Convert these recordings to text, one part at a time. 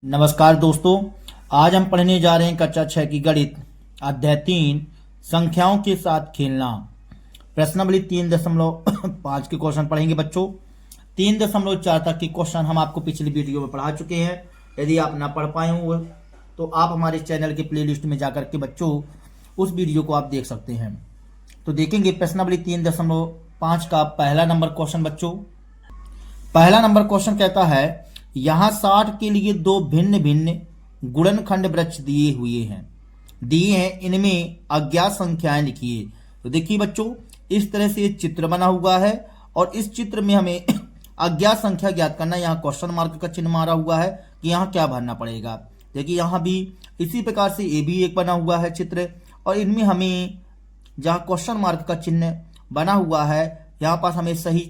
नमस्कार दोस्तों। आज हम पढ़ने जा रहे हैं कक्षा 6 की गणित अध्याय 3 संख्याओं के साथ खेलना। प्रश्नावली 3.5 के क्वेश्चन पढ़ेंगे बच्चों। 3.4 तक के क्वेश्चन हम आपको पिछली वीडियो में पढ़ा चुके हैं। यदि आप ना पढ़ पाए हो तो आप हमारे चैनल के प्लेलिस्ट में जाकर के बच्चों उस वीडियो को आप देख सकते हैं। तो देखेंगे प्रश्नावली 3.5 का पहला नंबर क्वेश्चन बच्चों। पहला नंबर क्वेश्चन कहता है यहाँ 60 के लिए दो भिन्न भिन्न गुणनखंड वृक्ष दिए हैं इनमें अज्ञात संख्याएं लिखिए। तो देखिए बच्चों, इस तरह से एक चित्र बना हुआ है और इस चित्र में हमें अज्ञात संख्या ज्ञात करना है। यहाँ क्वेश्चन मार्क का चिन्ह मारा हुआ है कि यहाँ क्या भरना पड़ेगा। देखिए यहाँ भी इसी प्रकार से ये भी एक बना हुआ है चित्र और इनमें हमें जहाँ क्वेश्चन मार्क का चिन्ह बना हुआ है यहाँ पास हमें सही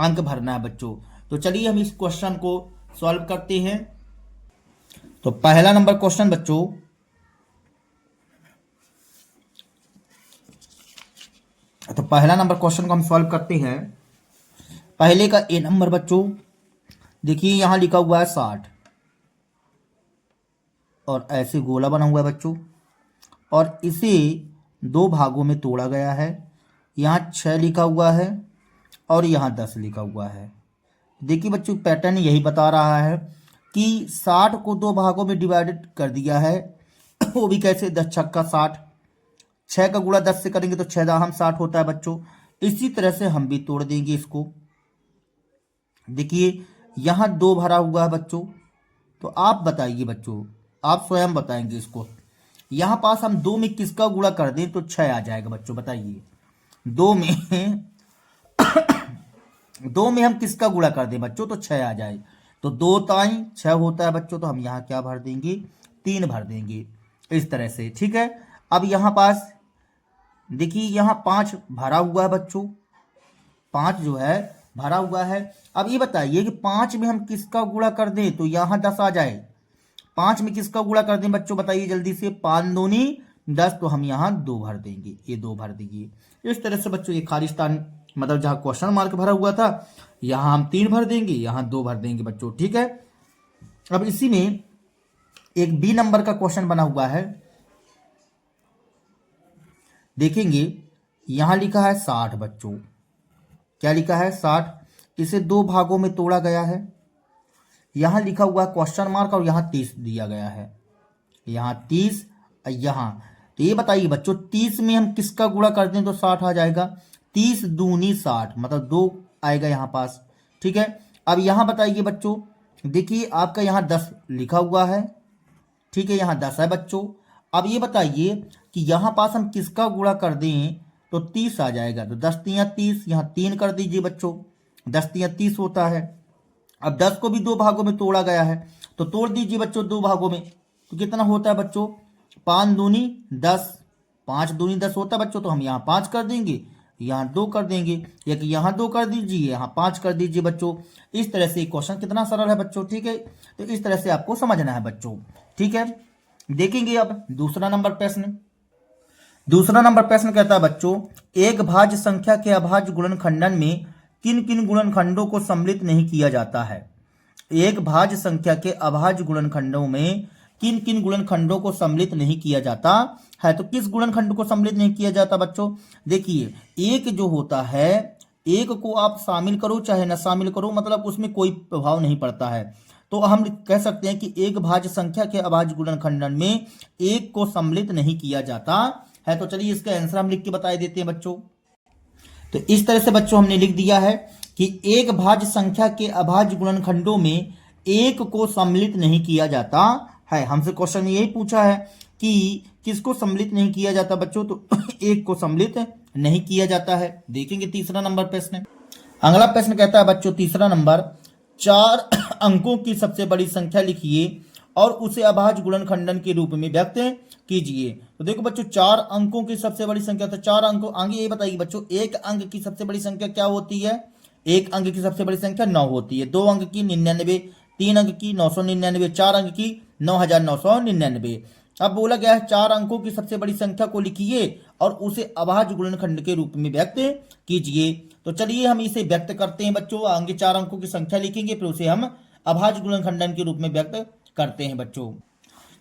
अंक भरना है बच्चों। तो चलिए हम इस क्वेश्चन को सॉल्व करते हैं। तो पहला नंबर क्वेश्चन बच्चों, तो पहला नंबर क्वेश्चन को हम सॉल्व करते हैं। पहले का ए नंबर बच्चों, देखिए यहां लिखा हुआ है 60 और ऐसे गोला बना हुआ है बच्चों और इसे दो भागों में तोड़ा गया है। यहाँ 6 लिखा हुआ है और यहाँ 10 लिखा हुआ है। देखिए बच्चों, पैटर्न यही बता रहा है कि 60 को दो भागों में डिवाइडेड कर दिया है। वो भी कैसे? 10 छक्का 60, 6 का गुणा 10 से करेंगे तो 6 दाहम 60 होता है बच्चों। इसी तरह से हम भी तोड़ देंगे इसको। देखिए यहाँ 2 भरा हुआ है बच्चों, तो आप बताइए बच्चों, आप स्वयं बताएंगे इसको। यहाँ पास हम 2 में किसका गुणा कर दें तो 6 आ जाएगा बच्चों, बताइए। 2 में हम किसका गुणा कर दें बच्चों तो 6 आ जाए। तो 2 ताई 6 होता है बच्चों, तो हम यहाँ क्या भर देंगे? 3 भर देंगे इस तरह से, ठीक है। अब यहाँ पास देखिए यहाँ 5 भरा हुआ है बच्चों, 5 जो है भरा हुआ है। अब ये बताइए कि 5 में हम किसका गुणा कर दें तो यहाँ 10 आ जाए। 5 में किसका गुणा कर दें बच्चों, बताइए जल्दी से। 5 दूनी 10, तो हम यहाँ 2 भर देंगे, ये 2 भर दीजिए। इस तरह से बच्चों ये खाली स्थान मतलब जहां क्वेश्चन मार्क भरा हुआ था यहां हम 3 भर देंगे, यहां 2 भर देंगे बच्चों, ठीक है। अब इसी में एक बी नंबर का क्वेश्चन बना हुआ है, देखेंगे। यहां लिखा है 60 बच्चों, क्या लिखा है? 60। इसे 2 भागों में तोड़ा गया है। यहां लिखा हुआ है क्वेश्चन मार्क और यहां 30 दिया गया है, यहां 30 यहां। तो ये बताइए बच्चों, 30 में हम किसका गुणा कर दें तो 60 आ जाएगा। 30 दूनी 60 मतलब 2 आएगा यहाँ पास, ठीक है। अब यहाँ बताइए बच्चों, देखिए आपका यहाँ 10 लिखा हुआ है, ठीक है, यहाँ 10 है बच्चों। अब ये बताइए कि यहाँ पास हम किसका गुणा कर दें तो 30 आ जाएगा। तो 10 तियाँ 30, यहाँ 3 कर दीजिए बच्चों, 10 तियाँ 30 होता है। अब 10 को भी 2 भागों में तोड़ा गया है, तो तोड़ दीजिए बच्चों 2 भागों में, तो कितना होता है बच्चों? 5 दूनी 10, 5 दूनी 10 होता है बच्चों। तो हम यहाँ 5 कर देंगे, यहाँ 2 कर देंगे, या कि यहाँ 2 कर दीजिए, यहाँ 5 कर दीजिए बच्चों। इस तरह से क्वेश्चन कितना सरल है बच्चों, ठीक है। तो इस तरह से आपको समझना है बच्चों, ठीक है। देखेंगे अब दूसरा नंबर प्रश्न। दूसरा नंबर प्रश्न कहता है बच्चों, एक भाज्य संख्या के अभाज्य गुणनखंडन में किन किन गुणनखंडों को सम्मिलित नहीं किया जाता है। एक भाज्य संख्या के अभाज्य गुणनखंडों में किन किन गुणनखंडों को सम्मिलित नहीं किया जाता है। तो किस गुणनखंड को सम्मिलित नहीं किया जाता बच्चों? देखिए एक जो होता है, एक को आप शामिल करो चाहे न शामिल करो, मतलब उसमें कोई प्रभाव नहीं पड़ता है। तो हम कह सकते हैं कि एक भाज्य संख्या के अभाज्य गुणनखंडन में एक को सम्मिलित नहीं किया जाता है। तो चलिए इसका आंसर हम लिख के बता देते हैं बच्चों। तो इस तरह से बच्चों हमने लिख दिया है कि एक भाज्य संख्या के अभाज्य गुणनखंडों में एक को सम्मिलित नहीं किया जाता है। हमसे क्वेश्चन यही पूछा है कि किसको सम्मिलित नहीं किया जाता बच्चों, तो एक को सम्मिलित नहीं किया जाता है। देखेंगे तीसरा नंबर प्रश्न। अगला प्रश्न कहता है बच्चों तीसरा नंबर, 4 अंकों की सबसे बड़ी संख्या लिखिए और उसे अभाज्य गुणनखंडन के रूप में व्यक्त कीजिए। तो देखो बच्चों 4 अंकों की सबसे बड़ी संख्या, तो 4 अंकों आगे ये बताइए बच्चों, एक अंक की सबसे बड़ी संख्या क्या होती है? एक अंक की सबसे बड़ी संख्या 9 होती है, 2 अंक की 99, 3 अंक की 999, 4 अंक की 9999। अब बोला गया है 4 अंकों की सबसे बड़ी संख्या को लिखिए और उसे अभाज्य गुणनखंड के रूप में व्यक्त कीजिए। तो चलिए हम इसे व्यक्त करते हैं बच्चों। आगे 4 अंकों की संख्या लिखेंगे, फिर उसे हम अभाज्य गुणनखंडन के रूप में व्यक्त करते हैं बच्चों।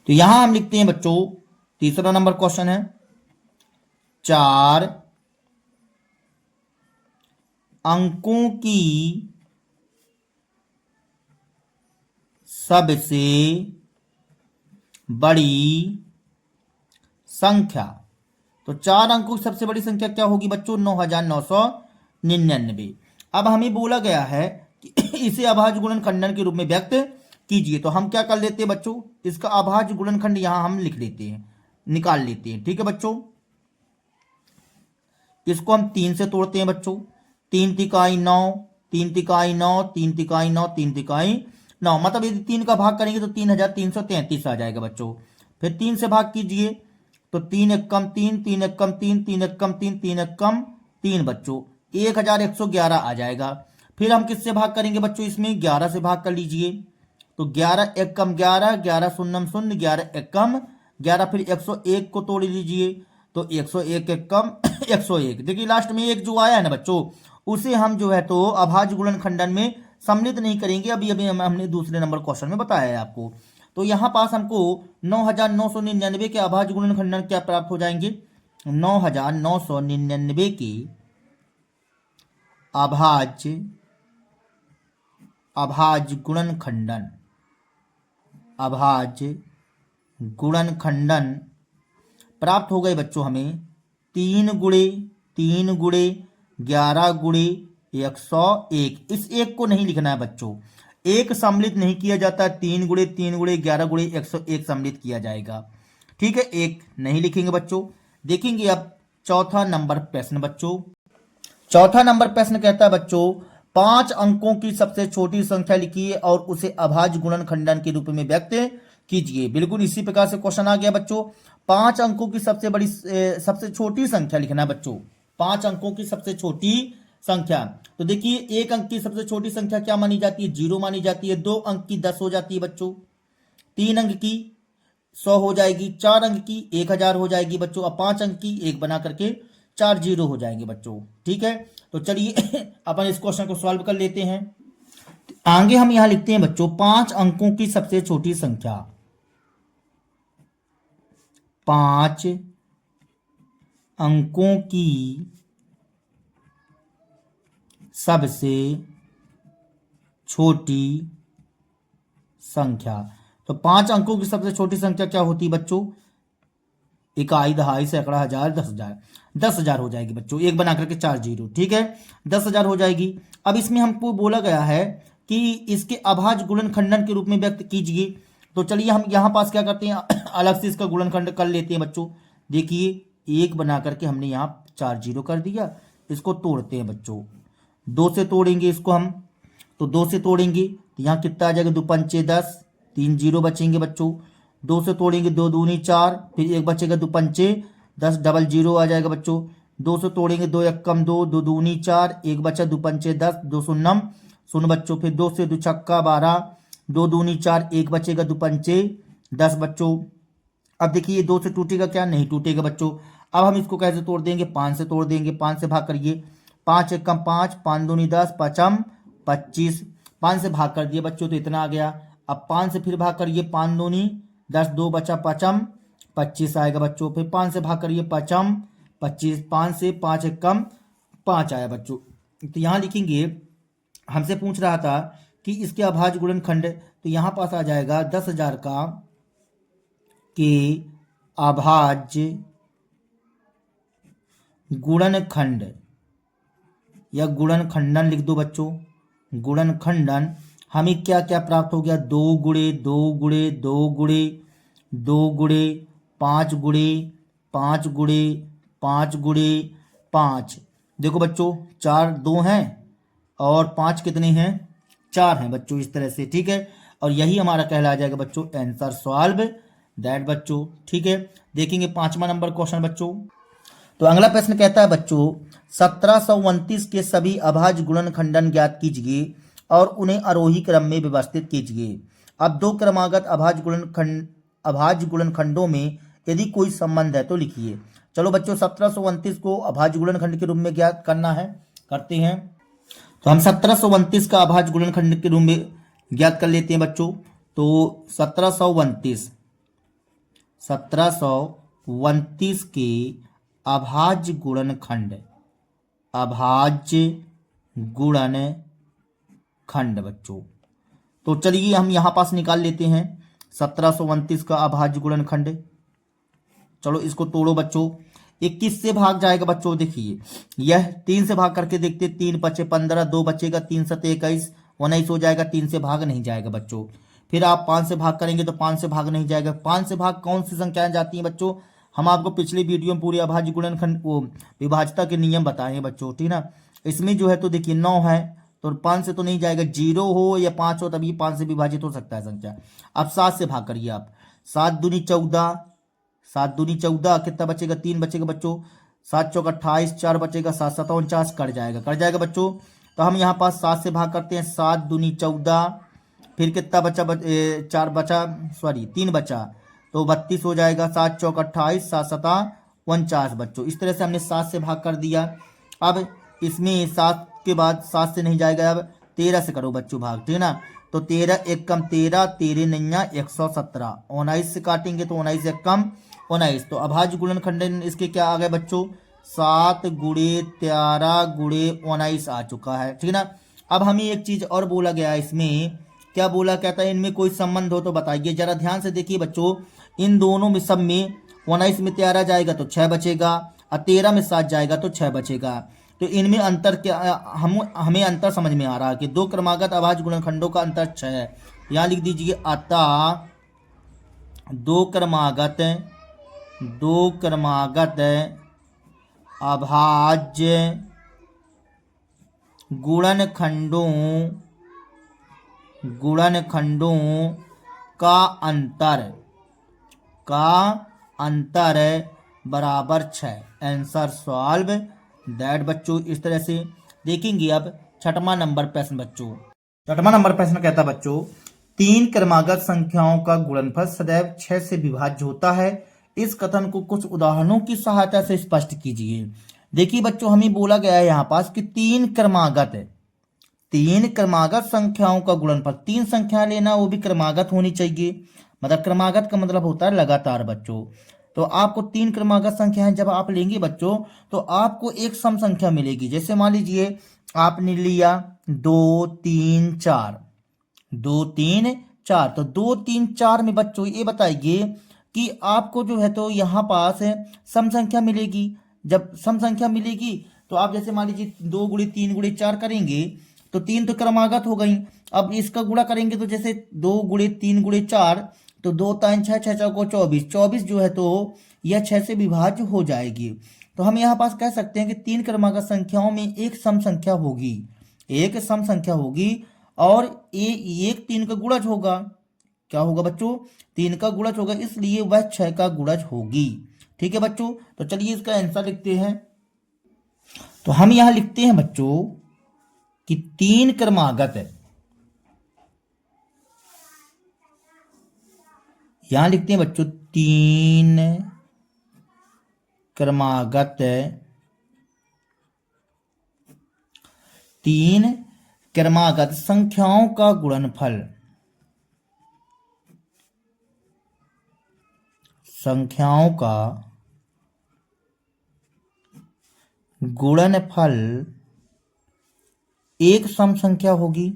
तो यहां हम लिखते हैं बच्चों, तीसरा नंबर क्वेश्चन है, 4 अंकों की सबसे बड़ी संख्या। तो 4 अंकों की सबसे बड़ी संख्या क्या होगी बच्चों? 9999। अब हमें बोला गया है कि इसे अभाज्य गुणनखंडन के रूप में व्यक्त कीजिए। तो हम क्या कर लेते हैं बच्चों, इसका अभाज्य गुणनखंड यहां हम लिख लेते हैं, निकाल लेते हैं। ठीक है बच्चों, इसको हम 3 से तोड़ते हैं बच्चों। 3 तिकाई 9, 3 तिकाई 9, 3 तिकाई 9, 3 तिकाई 9, मतलब यदि 3 का भाग करेंगे तो 3333 आ जाएगा बच्चों। फिर 3 से भाग कीजिए तो 3 एकम 3, 3 एकम 3, 3 एकम 3, 3 एकम 3 बच्चों, 1111 आ जाएगा। फिर हम किससे भाग करेंगे बच्चों? इसमें 11 से भाग कर लीजिए। तो 11 एकम 11, 11 शून्यम शून्य, 11 एकम 11, फिर 101 को तोड़ लीजिए तो 101 एकम 101। देखिए लास्ट में एक जो आया है ना बच्चों, उसे हम जो है तो अभाज्य गुणनखंडन में सम्मिलित नहीं करेंगे। अभी अभी हमने दूसरे नंबर क्वेश्चन में बताया है आपको। तो यहां पास हमको 9999 के अभाज्य गुणनखंडन क्या प्राप्त हो जाएंगे? 9999 के अभाज्य गुणनखंडन प्राप्त हो गए बच्चों हमें 3 गुणे 3 गुणे 11 गुणे 101। इस एक को नहीं लिखना है बच्चों, एक सम्मिलित नहीं किया जाता, 3 गुणे 3 गुणे 11 गुणे 101 सम्मिलित किया जाएगा। ठीक है, एक नहीं लिखेंगे बच्चों। देखेंगे अब चौथा नंबर प्रश्न बच्चों। चौथा नंबर प्रश्न कहता है बच्चों, 5 अंकों की सबसे छोटी संख्या लिखिए और उसे अभाज्य गुणनखंडन के रूप में व्यक्त कीजिए। बिल्कुल इसी प्रकार से क्वेश्चन आ गया बच्चों। 5 अंकों की सबसे छोटी संख्या लिखना है बच्चों। 5 अंकों की सबसे छोटी संख्या, तो देखिए 1 अंक की सबसे छोटी संख्या क्या मानी जाती है? 0 मानी जाती है। 2 अंक की 10 हो जाती है बच्चों। 3 अंक की 100 हो जाएगी। 4 अंक की 1000 हो जाएगी बच्चों। अब 5 अंक की 1 बना करके 4 जीरो हो जाएंगे बच्चों। ठीक है, तो चलिए अपन इस क्वेश्चन को सॉल्व कर लेते हैं। आगे हम यहां लिखते हैं बच्चों, 5 अंकों की सबसे छोटी संख्या। 5 अंकों की सबसे छोटी संख्या। तो 5 अंकों की सबसे छोटी संख्या क्या होती है बच्चों? इकाई, दहाई, सैकड़ा, हजार, 10,000। 10,000 हो जाएगी बच्चों, एक बना करके 4 जीरो। ठीक है, 10,000 हो जाएगी। अब इसमें हमको बोला गया है कि इसके अभाज्य गुणनखंडन के रूप में व्यक्त कीजिए। तो चलिए हम यहाँ पास क्या करते हैं, अलग से इसका गुणनखंड कर लेते हैं बच्चों। देखिए एक बना करके हमने यहाँ 4 जीरो कर दिया। इसको तोड़ते हैं बच्चों, 2 से तोड़ेंगे इसको हम। तो 2 से तोड़ेंगे तो यहाँ कितना आ जाएगा? 2 पंचे 10, 3 जीरो बचेंगे बच्चों। 2 से तोड़ेंगे 2 दूनी 4, फिर एक बचेगा 2 पंचे 10, डबल जीरो आ जाएगा बच्चों। 2 से तोड़ेंगे 2 एकम 2, 2 दूनी 4, एक बचा 2 पंचे 10, 2 शून्यम शून्य बच्चों। फिर 2 से 2 छक्का 12, 2 दूनी 4, एक बचेगा 2 पंचे 10 बच्चों। अब देखिए 2 से टूटेगा क्या? नहीं टूटेगा बच्चों। अब हम इसको कैसे तोड़ देंगे? 5 से तोड़ देंगे। 5 से भाग करिए, 5 एकम 5, 5 दूनी 10, 5 25। 5 से भाग कर दिए बच्चों तो इतना आ गया। अब 5 से फिर भाग करिए, 5 दूनी 10, 2 बचा 5 25 आएगा बच्चों। फिर 5 से भाग करिए, 5 25, 5 से 5 एकम 5 आया बच्चों। तो यहाँ लिखेंगे, हमसे पूछ रहा था कि इसके अभाज्य गुणनखंड, तो यहाँ पास आ जाएगा 10,000 का के अभाज्य गुणनखंड या गुणनखंडन लिख दो बच्चों। गुणनखंडन हमें क्या क्या प्राप्त हो गया? 2 गुणे 2 गुणे 2 गुणे 2 गुणे 5 गुणे 5 गुणे 5 गुणे 5। देखो बच्चों 4 2 हैं और 5 कितने हैं? 4 हैं बच्चों, इस तरह से। ठीक है, और यही हमारा कहला जाएगा बच्चों आंसर सॉल्व दैट बच्चों। ठीक है, देखेंगे 5वां नंबर क्वेश्चन बच्चों। तो अगला प्रश्न कहता है बच्चों, 1729 के सभी अभाज्य गुणनखंडन ज्ञात कीजिए और उन्हें आरोही क्रम में व्यवस्थित कीजिए। अब 2 क्रमागत अभाज्य गुणनखंडों में यदि कोई संबंध है तो लिखिए। चलो बच्चों 1729 को अभाज्य गुणनखंड के रूप में ज्ञात करना है, करते हैं। तो हम 1729 का अभाज्य गुणनखंड के रूप में ज्ञात कर लेते हैं बच्चों। तो 1729 के अभाज्य गुणनखंड, अभाज्य गुणनखंड बच्चों। तो चलिए हम यहाँ पास निकाल लेते हैं 1729 का अभाज्य गुणनखंड। चलो इसको तोड़ो बच्चों। 21 से भाग जाएगा बच्चों, देखिए यह 3 से भाग करके देखते, 3 बचे 15, 2 बचेगा, 3 सते 21, 19 हो जाएगा। 3 से भाग नहीं जाएगा बच्चों। फिर आप 5 से भाग करेंगे तो 5 से भाग नहीं जाएगा। 5 से भाग कौन सी संख्याएं जाती हैं बच्चों? हम आपको पिछले वीडियो में पूरी अभाज्य गुणनखंड वो विभाज्यता के नियम बताए हैं बच्चों, ठीक ना। इसमें जो है तो देखिए 9 है तो 5 से तो नहीं जाएगा, 0 हो या 5 हो तभी 5 से विभाजित हो सकता है संख्या। अब 7 से भाग करिए आप, 7 दूनी 14, 7 दूनी 14, कितना बचेगा? 3 बचेगा बच्चों। 7 चौक 28, 4 बचेगा, 7 7 49, कट जाएगा बच्चों। तो हम यहाँ पास 7 से भाग करते हैं, 7 दूनी 14, फिर कितना बचा? 4 बचा, सॉरी 3 बचा, तो 32 हो जाएगा। 7 चौक 28, 7 7 49 बच्चों। इस तरह से हमने 7 से भाग कर दिया। अब इसमें 7 के बाद 7 से नहीं जाएगा, अब 13 से करो बच्चों भाग, ठीक है ना। तो 13 एक कम 13, 13 नैया 117, 19 से काटेंगे तो 19 एक कम 19। तो अभाज्य गुणनखंड इसके क्या आ गए बच्चों? 7 गुणे 13 गुणे 19 आ चुका है, ठीक है ना। अब हमें एक चीज और बोला गया है इसमें, क्या बोला? कहता है इनमें कोई संबंध हो तो बताइए। जरा ध्यान से देखिए बच्चों, इन दोनों में सब में 19 में 13 जाएगा तो 6 बचेगा, और 13 में 7 जाएगा तो 6 बचेगा। तो इनमें अंतर क्या? हमें अंतर समझ में आ रहा है कि दो क्रमागत अभाज्य गुणनखंडों का अंतर 6 है। यहाँ लिख दीजिए, अतः दो क्रमागत अभाज्य गुणनखंडों का अंतर बराबर 6। आंसर सॉल्व दैट बच्चों। इस तरह से देखेंगे। अब छठवां नंबर प्रश्न बच्चों, छठवां नंबर प्रश्न कहता है बच्चों, 3 क्रमागत संख्याओं का गुणनफल सदैव 6 से विभाज्य होता है। इस कथन को कुछ उदाहरणों की सहायता से स्पष्ट कीजिए। देखिए बच्चों, हमें बोला गया है यहाँ पास कि 3 क्रमागत संख्याओं का गुणनफल, 3 संख्या लेना, वो भी क्रमागत होनी चाहिए। मतलब क्रमागत का मतलब होता है लगातार बच्चों। तो आपको 3 क्रमागत संख्याएं जब आप लेंगे बच्चों तो आपको एक सम संख्या मिलेगी। जैसे मान लीजिए आपने लिया 2 3 4, 2 3 4, तो 2 3 4 में बच्चों ये बताइए कि आपको जो है तो यहाँ पास सम संख्या मिलेगी। जब सम संख्या मिलेगी तो आप जैसे मान लीजिए 2 गुणे 3 गुणे 4 करेंगे तो 3 तो क्रमागत हो गई। अब इसका गुणा करेंगे तो जैसे 2 गुणे 3 गुणे 4, तो 2 3 6, 6 चौको 24, 24 जो है तो यह 6 से विभाज्य हो जाएगी। तो हम यहाँ पास कह सकते हैं कि 3 क्रमागत संख्याओं में एक सम संख्या होगी, और एक 3 का गुणज होगा। क्या होगा बच्चों? 3 का गुणज होगा, इसलिए वह 6 का गुणज होगी। ठीक है बच्चों, तो चलिए इसका आंसर लिखते हैं। तो हम यहां लिखते हैं बच्चों कि 3 क्रमागत, यहां लिखते हैं बच्चों 3 क्रमागत संख्याओं का गुणनफल, एक सम संख्या होगी।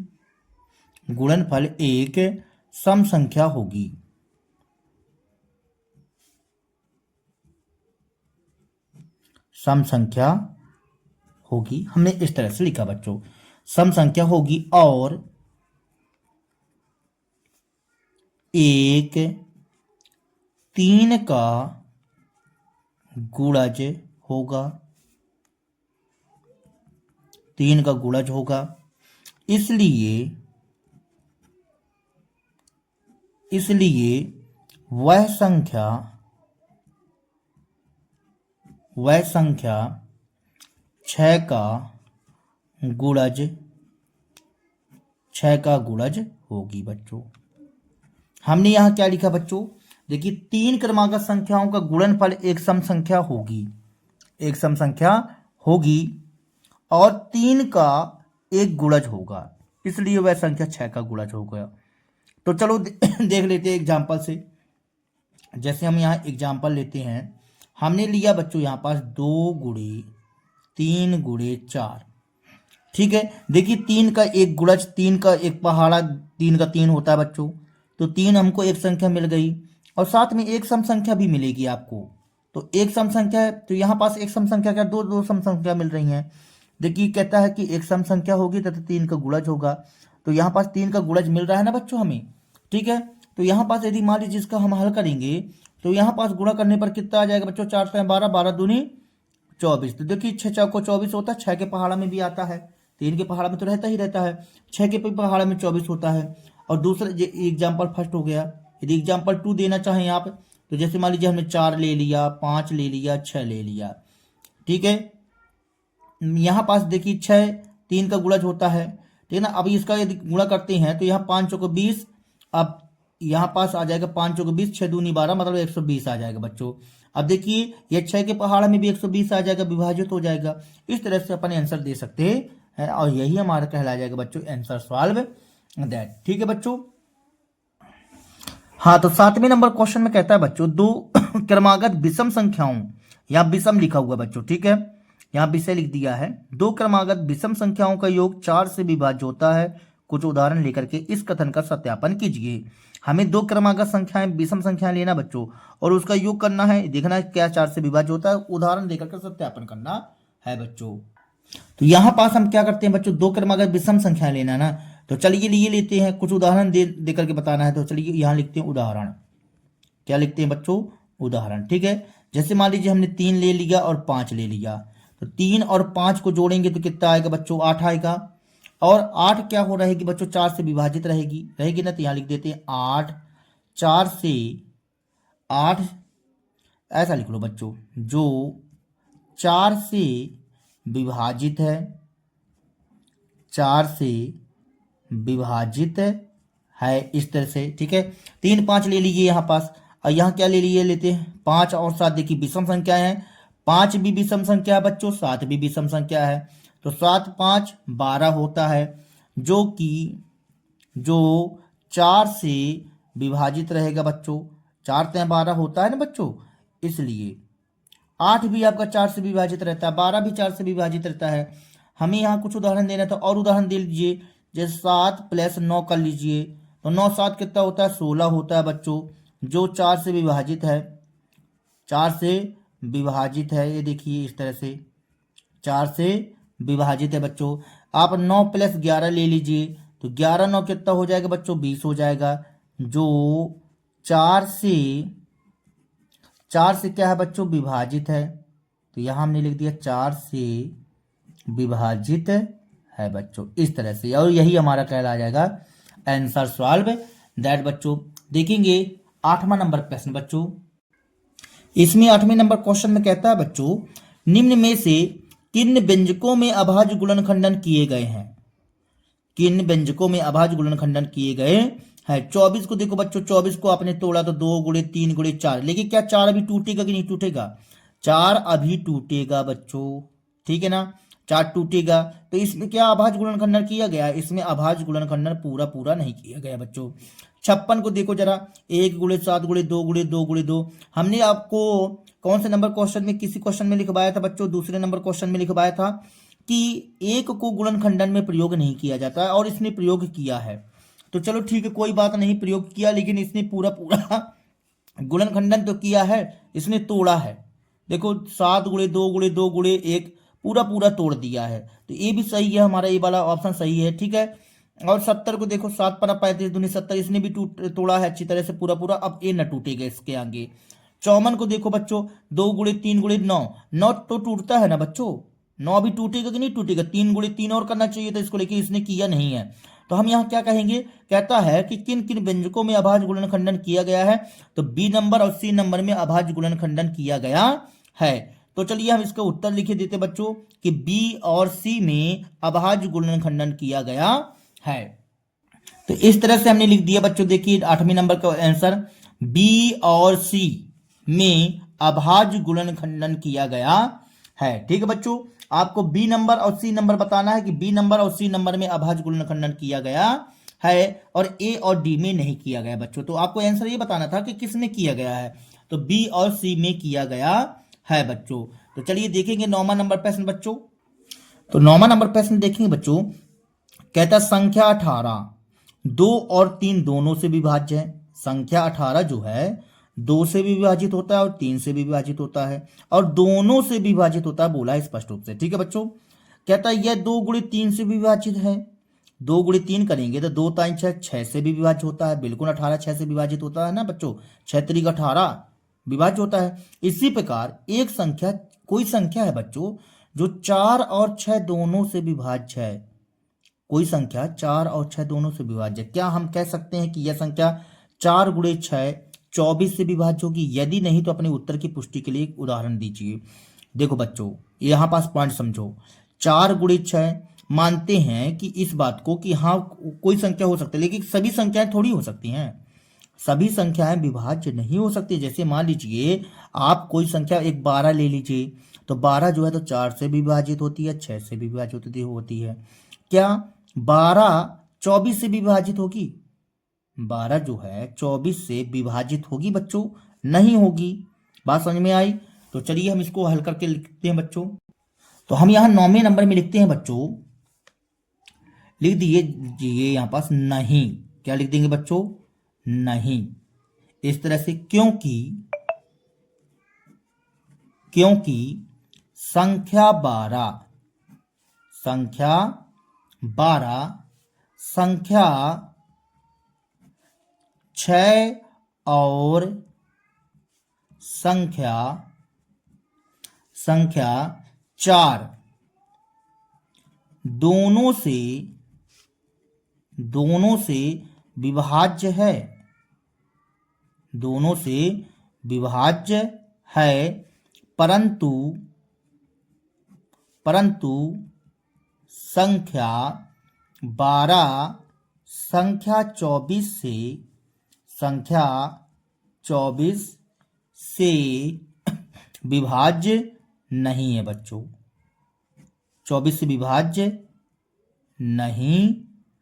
गुणनफल एक सम संख्या होगी। हमने इस तरह से लिखा बच्चों, सम संख्या होगी और एक 3 का गुणज होगा, 3 का गुणज होगा। इसलिए वह संख्या 6 का गुणज होगी बच्चों। हमने यहां क्या लिखा बच्चों? देखिए 3 क्रमागत संख्याओं का गुणनफल एक सम संख्या होगी, और 3 का एक गुणज होगा, इसलिए वह संख्या 6 का गुणज होगा। तो चलो देख लेते हैं एग्जाम्पल से। जैसे हम यहाँ एग्जाम्पल लेते हैं, हमने लिया बच्चों यहाँ पास 2 गुणे 3 गुणे 4। ठीक है, देखिए 3 का एक गुणज, 3 का एक पहाड़ा, 3 का 3 होता है बच्चों। तो 3 हमको एक संख्या मिल गई और साथ में एक सम संख्या भी मिलेगी आपको। तो एक सम संख्या है, तो यहाँ पास एक सम संख्या क्या, दो सम संख्या मिल रही हैं। देखिए कहता है कि एक सम संख्या होगी तथा 3 का गुणज होगा। तो यहाँ पास 3 का गुणज मिल रहा है ना बच्चों हमें। ठीक है, तो यहाँ पास यदि मान लीजिए इसका हम हल करेंगे तो यहाँ पास गुणा करने पर कितना आ जाएगा बच्चों, 4 से 12, 12 दूनी 24। तो देखिए 6 चौको 24 होता है, 6 के पहाड़ा में भी आता है, 3 के पहाड़ा में तो रहता ही रहता है, 6 के पहाड़ा में 24 होता है। और दूसरा एग्जाम्पल फर्स्ट हो गया। यदि एग्जाम्पल 2 देना चाहें आप, तो जैसे मान लीजिए हमने 4 ले लिया, 5 ले लिया, 6 ले लिया। ठीक है, यहाँ पास देखिए 6 3 का गुणज होता है। ठीक है ना, अभी इसका यदि गुणा करते हैं तो यहाँ 5 चौको 20, अब यहाँ पास आ जाएगा 5 चौको 20, 6 दूनी 12, मतलब 120 आ जाएगा बच्चों। अब देखिए ये 6 के पहाड़ में भी 120 आ जाएगा, विभाजित हो जाएगा। इस तरह से अपन आंसर दे सकते हैं और यही हमारा कहला जाएगा बच्चों आंसर सॉल्व दैट। ठीक है बच्चों। हाँ, तो 7वें नंबर क्वेश्चन में कहता है बच्चों, 2 क्रमागत विषम संख्याओं, यहाँ विषम लिखा हुआ बच्चों, ठीक है, यहाँ विषय लिख दिया है। 2 क्रमागत विषम संख्याओं का योग 4 से विभाज्य होता है। कुछ उदाहरण लेकर के इस कथन का सत्यापन कीजिए। हमें 2 क्रमागत संख्याएं, विषम संख्याएं लेना बच्चों और उसका योग करना है, देखना है क्या 4 से विभाज्य होता है, उदाहरण देकर के सत्यापन करना है बच्चों। तो यहाँ पास हम क्या करते हैं बच्चों, 2 क्रमागत विषम संख्याएं लेना ना, तो चलिए ये लेते हैं, कुछ उदाहरण दे करके बताना है। तो चलिए यहाँ लिखते हैं उदाहरण। क्या लिखते हैं बच्चों, उदाहरण। ठीक है, जैसे मान लीजिए हमने 3 ले लिया और 5 ले लिया, तो 3 और 5 को जोड़ेंगे तो कितना आएगा बच्चों, 8 आएगा। और 8 क्या हो रहेगी बच्चों, 4 से विभाजित रहेगी ना, तो यहाँ लिख देते हैं 8, 4 से 8, ऐसा लिख लो बच्चों, जो 4 से विभाजित है, 4 से विभाजित है, इस तरह से। ठीक है, 3 5 ले लीजिए यहाँ पास, और यहाँ क्या ले लिए, लेते हैं 5 और 7, देखिए विषम संख्या है, 5 भी विषम संख्या है बच्चों, 7 भी विषम संख्या है। तो 7 5 12 होता है, जो कि 4 से विभाजित रहेगा बच्चों। 4 3 12 होता है ना बच्चों, इसलिए 8 भी आपका 4 से विभाजित रहता है, 12 भी 4 से विभाजित रहता है। हमें यहाँ कुछ उदाहरण देना था, और उदाहरण दे लीजिए, जैसे 7 + 9 कर लीजिए, तो 9 7 कितना होता है, 16 होता है बच्चों, जो 4 से विभाजित है, 4 से विभाजित है। ये देखिए इस तरह से 4 से विभाजित है बच्चों। आप 9 + 11 ले लीजिए, तो 11 9 कितना हो जाएगा बच्चों, 20 हो जाएगा, जो 4 से क्या है बच्चों, विभाजित है। तो यहाँ हमने लिख दिया 4 से विभाजित है बच्चों, इस तरह से। और यही हमारा कहला जाएगा आंसर सॉल्व दैट बच्चों। देखेंगे 8वां नंबर प्रश्न बच्चों। इसमें 8वें नंबर क्वेश्चन में कहता है बच्चों, निम्न में से किन व्यंजकों में अभाज्य गुणनखंडन किए गए हैं, किन व्यंजकों में अभाज्य गुणनखंडन किए गए हैं। 24 को देखो बच्चों, 24 को आपने तोड़ा तो 2 गुणे 3 गुणे 4, लेकिन क्या 4 अभी टूटेगा कि नहीं टूटेगा, 4 अभी टूटेगा बच्चों। ठीक है ना, 4 टूटेगा। तो इसमें क्या अभाज्य गुणनखंडन किया गया, इसमें अभाज्य गुणनखंडन पूरा नहीं किया गया बच्चों। 56 को देखो जरा, 1 गुणे 7 गुणे 2 गुणे 2 गुणे 2, हमने आपको कौन से नंबर क्वेश्चन में, किसी क्वेश्चन में लिखवाया था बच्चों, दूसरे नंबर क्वेश्चन में लिखवाया था कि 1 को गुणनखंडन में प्रयोग नहीं किया जाता है, और इसने प्रयोग किया है। तो चलो ठीक है, कोई बात नहीं, प्रयोग किया, लेकिन इसने पूरा गुणनखंडन तो किया है, इसने तोड़ा है। देखो 7 गुणे 2 गुणे 2 गुणे 1 पूरा तोड़ दिया है, तो ये भी सही है, हमारा ये वाला ऑप्शन सही है। ठीक है, और 70 को देखो, 7 × 35 दूनी 70, इसने भी तोड़ा है अच्छी तरह से पूरा, अब ये न टूटेगा इसके आगे। 54 को देखो बच्चों, 2 गुणे 3 गुणे 9, 9 तो टूटता है ना बच्चों, 9 भी टूटेगा कि नहीं टूटेगा, 3 गुणे 3 और करना चाहिए था इसको, लेकिन इसने किया नहीं है। तो हम यहाँ क्या कहेंगे, कहता है कि किन किन व्यंजकों में अभाज्य गुणनखंडन किया गया है, तो बी नंबर और सी नंबर में अभाज्य गुणनखंडन किया गया है। तो चलिए हम इसका उत्तर लिखे देते बच्चों कि बी और सी में अभाज्य गुणनखंडन किया गया है। तो इस तरह से हमने लिख दिया बच्चों, देखिए 8वें नंबर का आंसर बी और सी में अभाज्य गुणनखंडन किया गया है। ठीक है बच्चों, आपको बी नंबर और सी नंबर बताना है कि बी नंबर और सी नंबर में अभाज्य गुणनखंडन किया गया है और ए और डी में नहीं किया गया बच्चों। तो आपको आंसर ये बताना था कि किस में किया गया है, तो बी और सी में किया गया है बच्चों। तो चलिए देखेंगे 9वां नंबर प्रश्न बच्चों। तो 9वां नंबर प्रश्न देखेंगे बच्चों, कहता संख्या 18 2 और 3 दोनों से विभाज्य है। संख्या 18 जो है 2 से भी विभाजित होता है और 3 से भी विभाजित होता है और दोनों से विभाजित होता है, बोला है स्पष्ट रूप से। ठीक है बच्चों, कहता है यह 2 गुणे 3 से भी विभाजित है। 2 गुणे 3 करेंगे तो 2 3 6 6 से भी विभाज्य होता है। बिल्कुल 18 6 से विभाजित होता है ना बच्चों, 6 3 18 विभाज्य होता है। इसी प्रकार एक संख्या, कोई संख्या है बच्चों जो 4 और 6 दोनों से विभाज्य है। कोई संख्या 4 और 6 दोनों से विभाज्य, क्या हम कह सकते हैं कि यह संख्या 4 गुणे 6 24 से विभाज्य होगी? यदि नहीं तो अपने उत्तर की पुष्टि के लिए एक उदाहरण दीजिए। देखो बच्चों, यहां पास पॉइंट समझो। 4 गुणे 6 मानते हैं कि इस बात को कि हाँ कोई संख्या हो सकती है, लेकिन सभी संख्याएं थोड़ी हो सकती हैं। सभी संख्याएं विभाज्य नहीं हो सकती। जैसे मान लीजिए आप कोई संख्या एक 12 ले लीजिए, तो 12 जो है तो 4 से भी विभाजित होती है, 6 से भी विभाजित होती है। क्या 12 24 से विभाजित होगी? 12 जो है 24 से विभाजित होगी बच्चों? नहीं होगी। बात समझ में आई? तो चलिए हम इसको हल करके लिखते हैं बच्चों। तो हम यहां 9वें नंबर में लिखते हैं बच्चों, लिख दीजिए यहां पास नहीं। क्या लिख देंगे बच्चों? नहीं। इस तरह से क्योंकि संख्या 12 संख्या 6 और संख्या 4 दोनों से विभाज्य है। दोनों से विभाज्य है, परंतु संख्या 12 संख्या 24 से विभाज्य नहीं है बच्चों। 24 से विभाज्य नहीं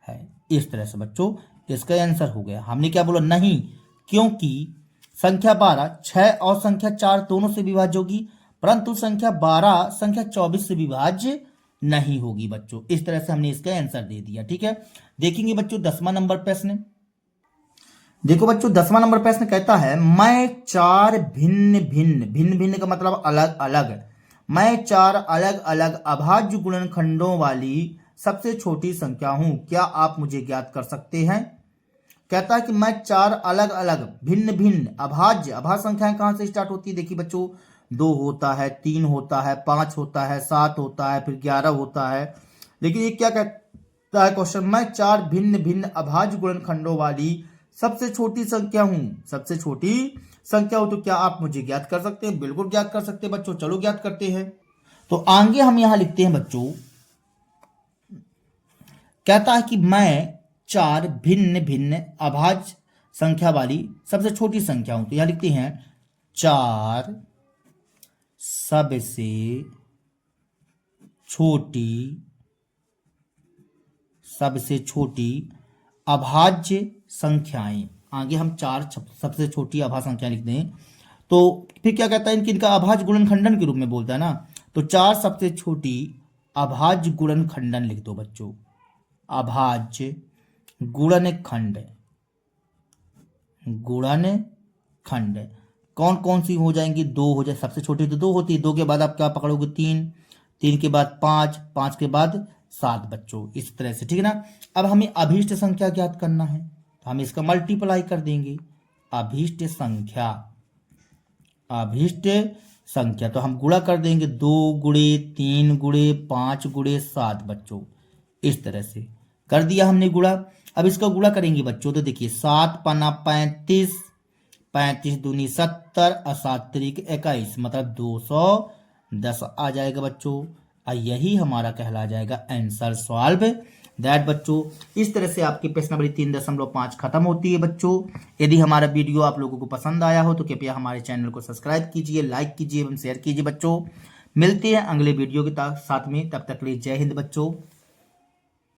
है। इस तरह से बच्चों इसका आंसर हो गया। हमने क्या बोला? नहीं, क्योंकि संख्या 12 6 और संख्या 4 दोनों से विभाज्य होगी, परंतु संख्या 12 संख्या 24 से विभाज्य नहीं होगी बच्चों। इस तरह से हमने इसका आंसर दे दिया। ठीक है, देखेंगे बच्चों 10वां नंबर प्रश्न। देखो बच्चों 10वां नंबर प्रश्न कहता है मैं 4 भिन्न का मतलब अलग अलग, मैं 4 अलग अलग अभाज्य गुणनखंडों वाली सबसे छोटी संख्या हूं, क्या आप मुझे ज्ञात कर सकते हैं? कहता है कि मैं 4 अलग अलग भिन्न अभाज्य संख्याएं कहां से स्टार्ट होती है? देखिए बच्चों, 2 होता है, 3 होता है, 5 होता है, 7 होता है, फिर 11 होता है। लेकिन ये क्या कहता है क्वेश्चन? मैं 4 भिन्न अभाज्य गुणनखंडों वाली सबसे छोटी संख्या हूं। सबसे छोटी संख्या हो तो क्या आप मुझे ज्ञात कर सकते हैं? बिल्कुल ज्ञात कर सकते हैं बच्चों। चलो ज्ञात करते हैं। तो आगे हम यहां लिखते हैं बच्चों, कहता है कि मैं 4 भिन्न अभाज्य संख्या वाली सबसे छोटी संख्या हूं। तो यहां लिखते हैं 4 सबसे छोटी अभाज्य संख्याएं। आगे हम 4 सबसे छोटी अभाज्य संख्या लिखते हैं। तो फिर क्या कहता है? इनका अभाज्य गुणनखंडन के रूप में बोलता है ना, तो 4 सबसे छोटी अभाज्य गुणनखंडन लिख दो बच्चों। अभाज्य गुणनखंड कौन कौन सी हो जाएंगी? 2 हो जाए, सबसे छोटी तो 2 होती है। 2 के बाद आप क्या पकड़ोगे? 3 के बाद 5 के बाद 7 बच्चों। इस तरह से, ठीक है ना। अब हमें अभीष्ट संख्या ज्ञात करना है, तो हम इसका मल्टीप्लाई कर देंगे। अभीष्ट संख्या तो हम गुणा कर देंगे, 2 गुणे 3 गुणे 5 गुणे 7 बच्चों। इस तरह से कर दिया हमने गुणा। अब इसका गुणा करेंगे बच्चों, तो देखिए 7 पन्ना 35, 35 दूनी 70 और 7 तरीक 21, मतलब 210 आ जाएगा बच्चों। और यही हमारा कहला जाएगा आंसर सॉल्व दैट बच्चों। इस तरह से आपकी प्रश्नावली 3.5 खत्म होती है बच्चों। यदि हमारा वीडियो आप लोगों को पसंद आया हो तो कृपया हमारे चैनल को सब्सक्राइब कीजिए, लाइक कीजिए एवं शेयर कीजिए बच्चों। मिलते हैं अगले वीडियो के साथ में, तब तक के लिए जय हिंद बच्चों।